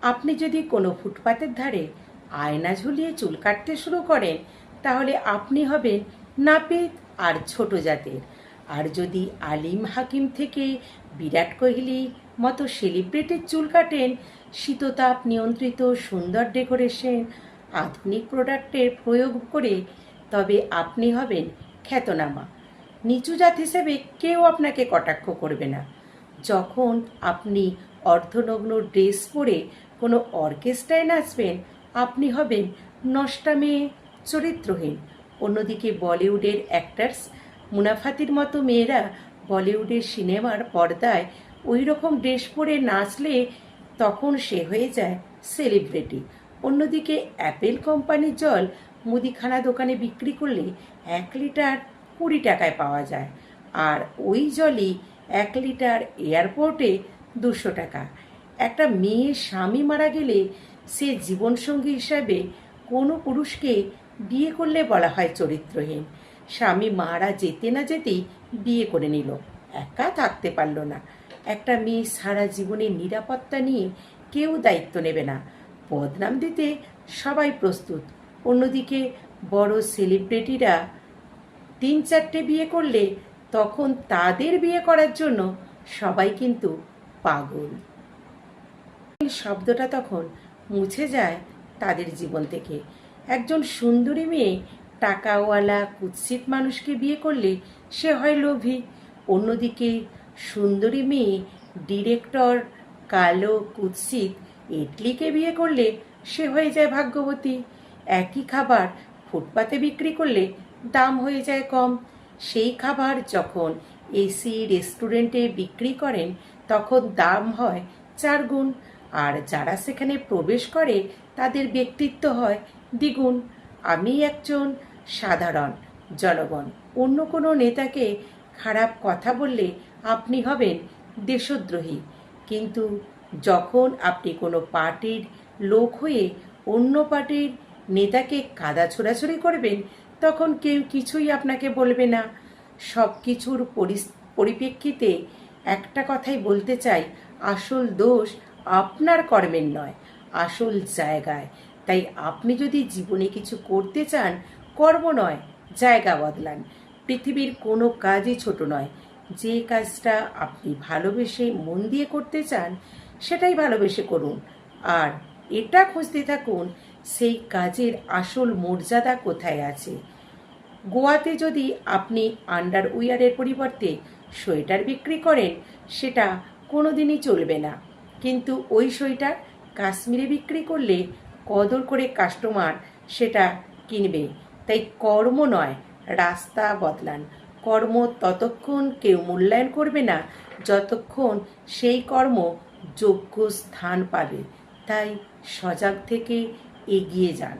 আপনি যদি কোনো ফুটপাতের ধারে আয়না ঝুলিয়ে চুল কাটতে শুরু করেন, তাহলে আপনি হবেন নাপিত আর ছোট জাতের। আর যদি আলিম হাকিম থেকে বিরাট কোহলি মতো সেলিব্রিটির চুল কাটেন, শীততাপ নিয়ন্ত্রিত সুন্দর ডেকোরেশন, আধুনিক প্রোডাক্টের প্রয়োগ করে, তবে আপনি হবেন খ্যাতনামা। নিচু জাত হিসেবে কেউ আপনাকে কটাক্ষ করবে না। যখন আপনি অর্ধনগ্ন ড্রেস পরে কোনো অর্কেস্ট্রায় নাচবেন, আপনি হবেন নষ্টা মেয়ে, চরিত্রহীন। অন্যদিকে বলিউডের অ্যাক্টার্স মুনাফাতির মতো মেয়েরা বলিউডের সিনেমার পর্দায় ওই রকম ড্রেস পরে নাচলে তখন সে হয়ে যায় সেলিব্রিটি। অন্যদিকে অ্যাপেল কোম্পানির জল মুদিখানা দোকানে বিক্রি করলে 1 লিটার 20 টাকায় পাওয়া যায়, আর ওই জলই 1 লিটার এয়ারপোর্টে 200 টাকা। একটা মেয়ের স্বামী মারা গেলে সে জীবনসঙ্গী হিসাবে কোনো পুরুষকে বিয়ে করলে বলা হয় চরিত্রহীন। স্বামী মারা যেতে না যেতেই বিয়ে করে নিল, একা থাকতে পারল না। একটা মেয়ে সারা জীবনের নিরাপত্তা নিয়ে কেউ দায়িত্ব নেবে না, বদনাম দিতে সবাই প্রস্তুত। অন্যদিকে বড় সেলিব্রিটিরা 3-4টে বিয়ে করলে তখন তাদের বিয়ে করার জন্য সবাই কিন্তু পাগল। শব্দটা তখন মুছে যায় তাদের জীবন থেকে। একজন সুন্দরী মেয়ে টাকাওয়ালা কুৎসিত মানুষকে বিয়ে করলে সে হয় লোভী। অন্যদিকে সুন্দরী মেয়ে ডিরেক্টর কালো কুৎসিত ইডলিকে বিয়ে করলে সে হয়ে যায় ভাগ্যবতী। একই খাবার ফুটপাতে বিক্রি করলে দাম হয়ে যায় কম। সেই খাবার যখন এসি রেস্টুরেন্টে বিক্রি করেন, তখন দাম হয় 4 গুণ। আর যারা সেখানে প্রবেশ করে তাদের ব্যক্তিত্ব হয় দ্বিগুণ। আমি একজন সাধারণ জনগণ, অন্য কোনো নেতাকে খারাপ কথা বললে আপনি হবেন দেশদ্রোহী। কিন্তু যখন আপনি কোনো পার্টির লোক হয়ে অন্য পার্টির নেতাকে কাদা ছোড়াছুড়ি করবেন, তখন কেউ কিছুই আপনাকে বলবে না। সব কিছুর পরিপ্রেক্ষিতে একটা কথাই বলতে চাই, আসল দোষ আপনার কর্মের নয়, আসল জায়গায়। তাই আপনি যদি জীবনে কিছু করতে চান, কর্ম নয় জায়গা বদলান। পৃথিবীর কোনো কাজই ছোট নয়। যে কাজটা আপনি ভালোবেসে মন দিয়ে করতে চান, সেটাই ভালোবেসে করুন। আর এটা খুঁজতে থাকুন সেই কাজের আসল মর্যাদা কোথায় আছে। গোয়াতে যদি আপনি আন্ডারউইয়ারের পরিবর্তে সোয়েটার বিক্রি করেন, সেটা কোনো দিনই চলবে না। কিন্তু ওই সোয়েটার কাশ্মীরে বিক্রি করলে কদর করে কাস্টমার সেটা কিনবে। তাই কর্ম নয়, রাস্তা বদলান। কর্ম ততক্ষণ কেউ মূল্যায়ন করবে না যতক্ষণ সেই কর্ম যোগ্য স্থান পাবে। তাই সজাগ থেকে এগিয়ে যান।